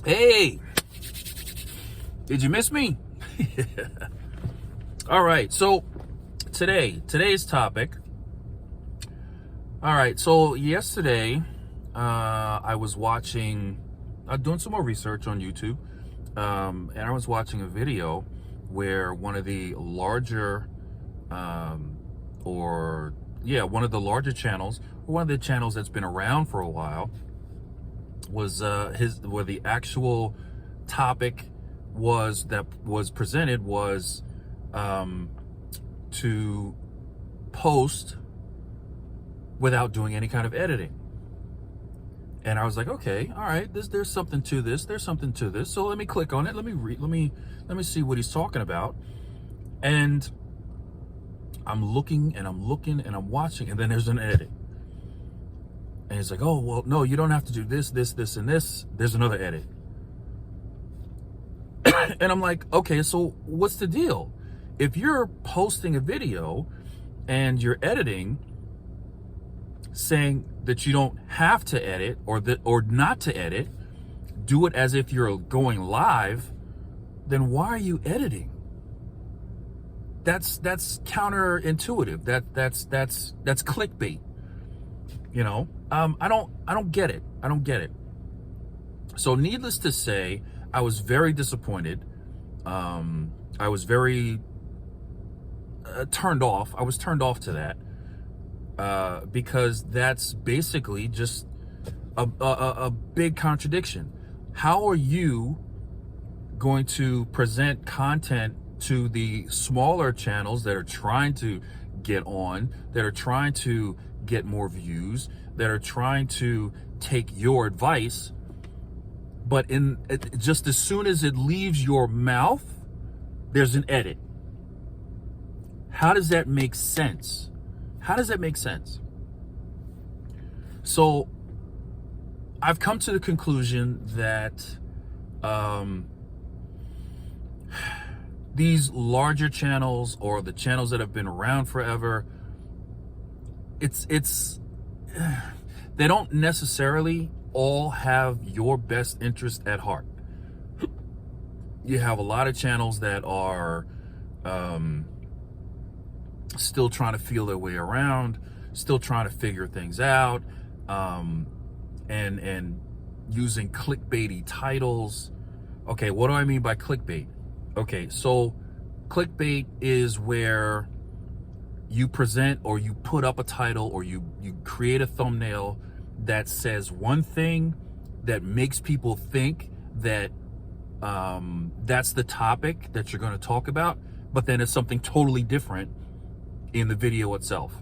Hey, did you miss me? All right, so today's topic. All right, so yesterday I was watching, doing some more research on YouTube, and I was watching a video where one of the larger, one of the larger channels, or one of the channels that's been around for a while, was where the actual topic was presented was to post without doing any kind of editing. And I was like, okay, all right, there's something to this. There's something to this. So let me click on it. Let me see what he's talking about. And I'm looking and I'm looking and I'm watching, and then there's an edit. And he's like, oh, well, no, you don't have to do this, and this. There's another edit. And I'm like, okay, so what's the deal? If you're posting a video and you're editing, saying that you don't have to edit or not to edit, do it as if you're going live, then why are you editing? That's counterintuitive. That's clickbait. You know, I don't get it. I don't get it. So needless to say, I was very disappointed. I was very turned off. I was turned off to that because that's basically just a big contradiction. How are you going to present content to the smaller channels that are trying to get on, that are trying to get more views, that are trying to take your advice, but just as soon as it leaves your mouth, there's an edit? How does that make sense? How does that make sense? So I've come to the conclusion that these larger channels, or the channels that have been around forever, they don't necessarily all have your best interest at heart. You have a lot of channels that are still trying to feel their way around, still trying to figure things out, and using clickbaity titles. Okay, what do I mean by clickbait? Okay, so clickbait is where you present or you put up a title or you create a thumbnail that says one thing that makes people think that that's the topic that you're going to talk about, but then it's something totally different in the video itself.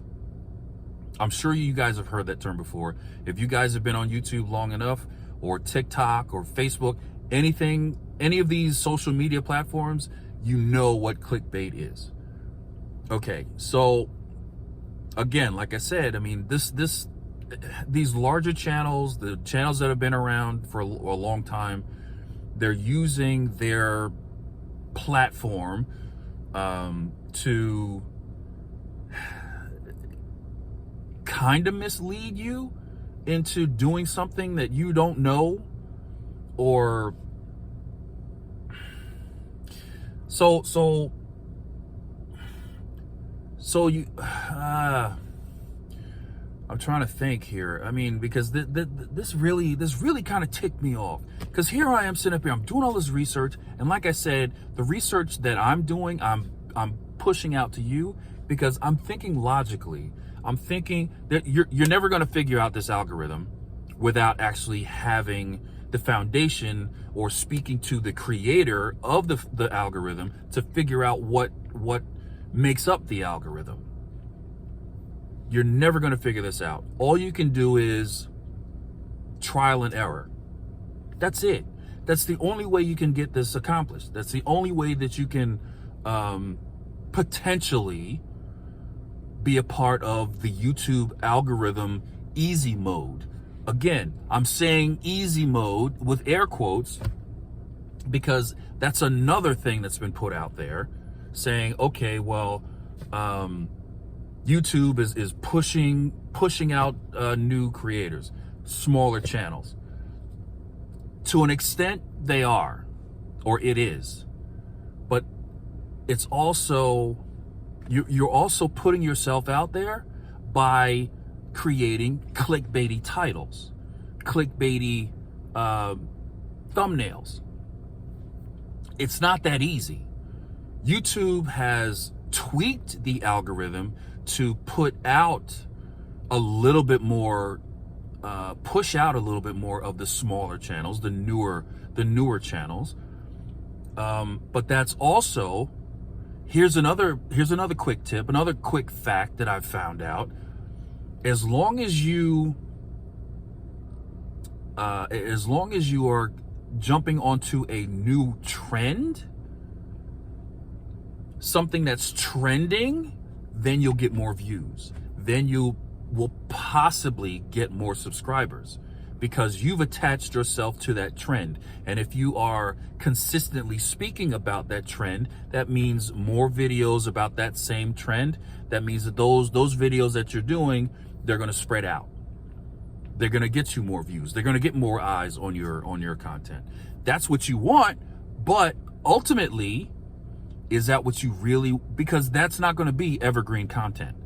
I'm sure you guys have heard that term before. If you guys have been on YouTube long enough, or TikTok or Facebook, any of these social media platforms, you know what clickbait is. Okay, so again, like I said, I mean, these larger channels, the channels that have been around for a long time, they're using their platform to kind of mislead you into doing something that you don't know, or so you I'm trying to think here. I mean, because this really kind of ticked me off, because here I am sitting up here, I'm doing all this research, and like I said, the research that I'm doing, I'm pushing out to you because I'm thinking logically. I'm thinking that you're never going to figure out this algorithm without actually having the foundation or speaking to the creator of the algorithm to figure out what makes up the algorithm. You're never going to figure this out. All you can do is trial and error. That's it. That's the only way you can get this accomplished. That's the only way that you can potentially be a part of the YouTube algorithm easy mode. Again, I'm saying easy mode with air quotes because that's another thing that's been put out there, saying, okay, well, YouTube is pushing out new creators, smaller channels. To an extent, They are, or it is. But it's also, you're also putting yourself out there by creating clickbaity titles, clickbaity thumbnails. It's not that easy. YouTube has tweaked the algorithm to put out a little bit more, push out a little bit more of the smaller channels, the newer channels. But that's also, here's another quick tip, another quick fact that I've found out. As long as you are jumping onto a new trend, something that's trending, then you'll get more views. Then you will possibly get more subscribers because you've attached yourself to that trend. And if you are consistently speaking about that trend, that means more videos about that same trend. That means that those videos that you're doing, they're going to spread out. They're going to get you more views. They're going to get more eyes on your content. That's what you want, but ultimately, is that what you really, because that's not going to be evergreen content.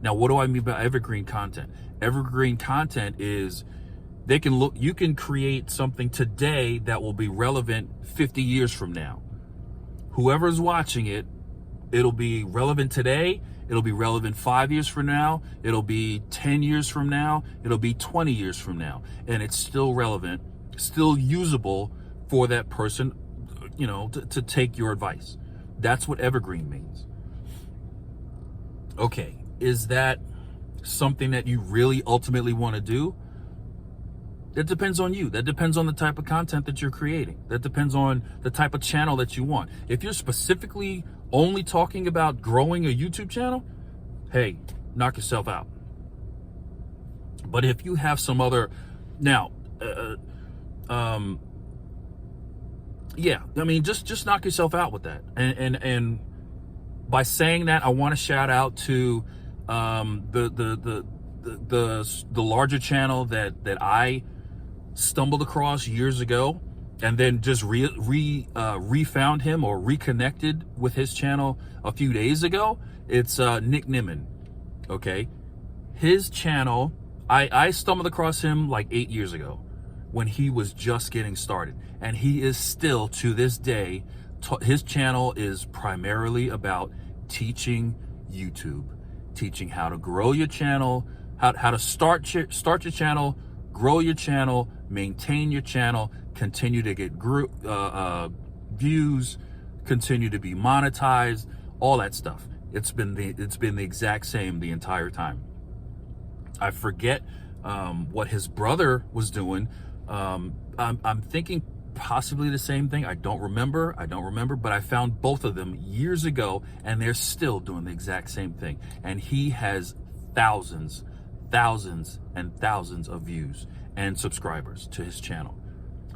Now, what do I mean by evergreen content? Evergreen content is you can create something today that will be relevant 50 years from now. Whoever's watching it, it'll be relevant today. It'll be relevant 5 years from now. It'll be 10 years from now. It'll be 20 years from now. And it's still relevant, still usable for that person, to take your advice. That's what evergreen means. Okay, is that something that you really ultimately want to do? That depends on you. That depends on the type of content that you're creating. That depends on the type of channel that you want. If you're specifically only talking about growing a YouTube channel, hey, knock yourself out. But if you have some other, now, just knock yourself out with that. And by saying that, I want to shout out to the larger channel that I stumbled across years ago, and then just refound him or reconnected with his channel a few days ago. It's Nick Nimmin. Okay, his channel, I stumbled across him like 8 years ago when he was just getting started, and he is still to this day. His channel is primarily about teaching YouTube, teaching how to grow your channel, how to start your channel, grow your channel, maintain your channel, continue to get views, continue to be monetized, all that stuff. It's been the exact same the entire time. I forget what his brother was doing. I'm thinking possibly the same thing. I don't remember, but I found both of them years ago, and they're still doing the exact same thing. And he has thousands and thousands of views and subscribers to his channel.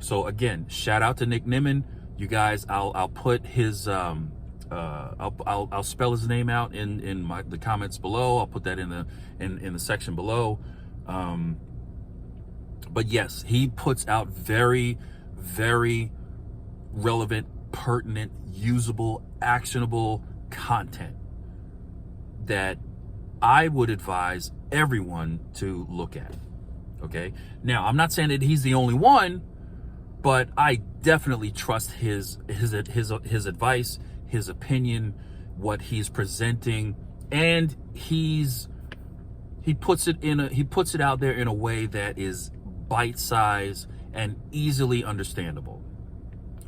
So again, shout out to Nick Nimmin. You guys, I'll put his I'll spell his name out in the comments below. I'll put that in the section below. But yes, he puts out very, very relevant, pertinent, usable, actionable content that I would advise everyone to look at. Okay. Now, I'm not saying that he's the only one, but I definitely trust his advice, his opinion, what he's presenting, and he puts it out there in a way that is bite-sized and easily understandable.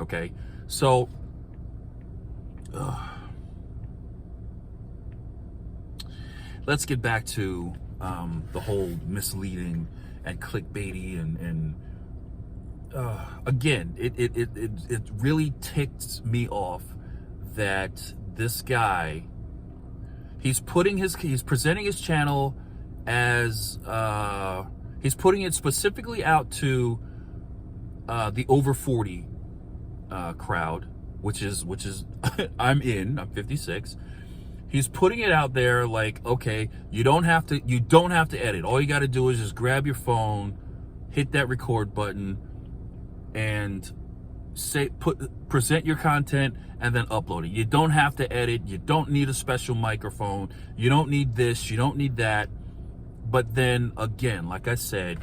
Okay, so let's get back to the whole misleading and clickbaity and again, it really ticks me off that this guy, he's presenting his channel as he's putting it specifically out to the over 40 crowd, which is I'm 56. He's putting it out there like, okay, you don't have to edit. All you got to do is just grab your phone, hit that record button, and present your content and then upload it. You don't have to edit. You don't need a special microphone. You don't need this. You don't need that. But then again, like I said,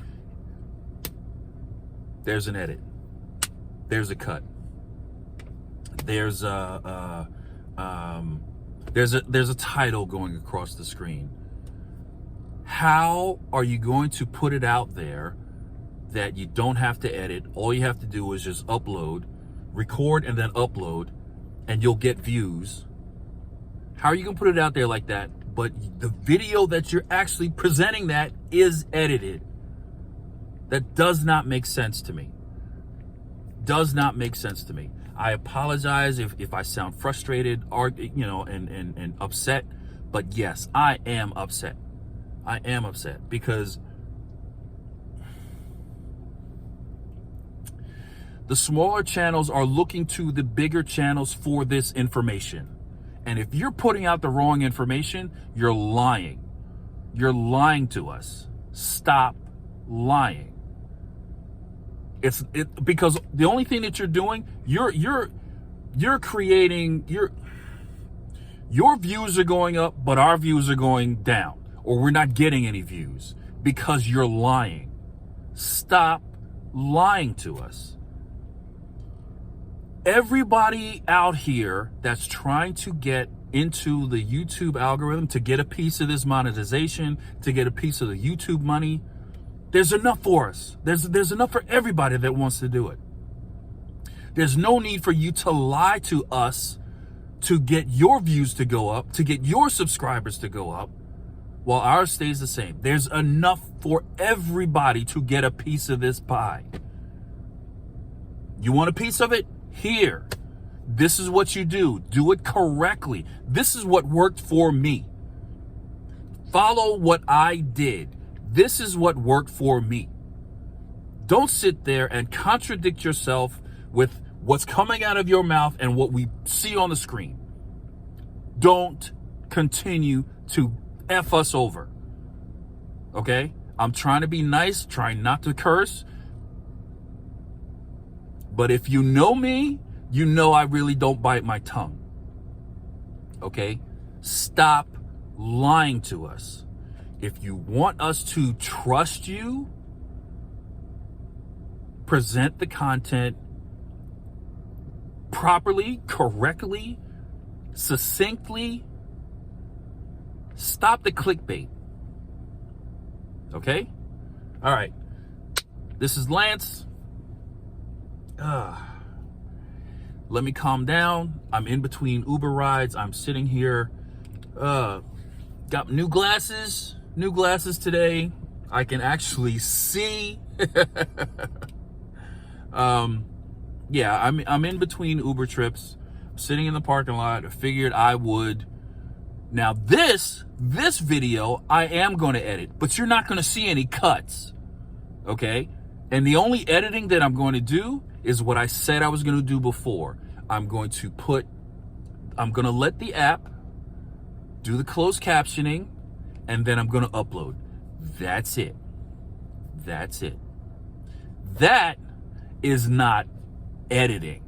there's an edit. There's a cut. There's a title going across the screen. How are you going to put it out there that you don't have to edit? All you have to do is just upload, record, and then upload, and you'll get views. How are you going to put it out there like that? But the video that you're actually presenting that is edited. That does not make sense to me. Does not make sense to me. I apologize if I sound frustrated or, and upset. But yes, I am upset. I am upset because the smaller channels are looking to the bigger channels for this information. And if you're putting out the wrong information, you're lying. You're lying to us. Stop lying. Because the only thing that you're doing, you're creating your views are going up, but our views are going down, or we're not getting any views because you're lying. Stop lying to us. Everybody out here that's trying to get into the YouTube algorithm, to get a piece of this monetization, to get a piece of the YouTube money, there's enough for us. There's enough for everybody that wants to do it. There's no need for you to lie to us to get your views to go up, to get your subscribers to go up, while ours stays the same. There's enough for everybody to get a piece of this pie. You want a piece of it? Here. This is what you do. Do it correctly. This is what worked for me. Follow what I did. This is what worked for me. Don't sit there and contradict yourself with what's coming out of your mouth and what we see on the screen. Don't continue to F us over. Okay? I'm trying to be nice, trying not to curse. But if you know me, you know I really don't bite my tongue. Okay? Stop lying to us. If you want us to trust you, present the content properly, correctly, succinctly. Stop the clickbait. Okay? All right. This is Lance. Let me calm down. I'm in between Uber rides. I'm sitting here. Got new glasses today. I can actually see. Yeah, I'm in between Uber trips. I'm sitting in the parking lot. I figured I would. Now this video I am going to edit, but you're not going to see any cuts. Okay? And the only editing that I'm going to do is what I said I was going to do before. I'm going to let the app do the closed captioning, and then I'm going to upload. That's it. That's it. That is not editing.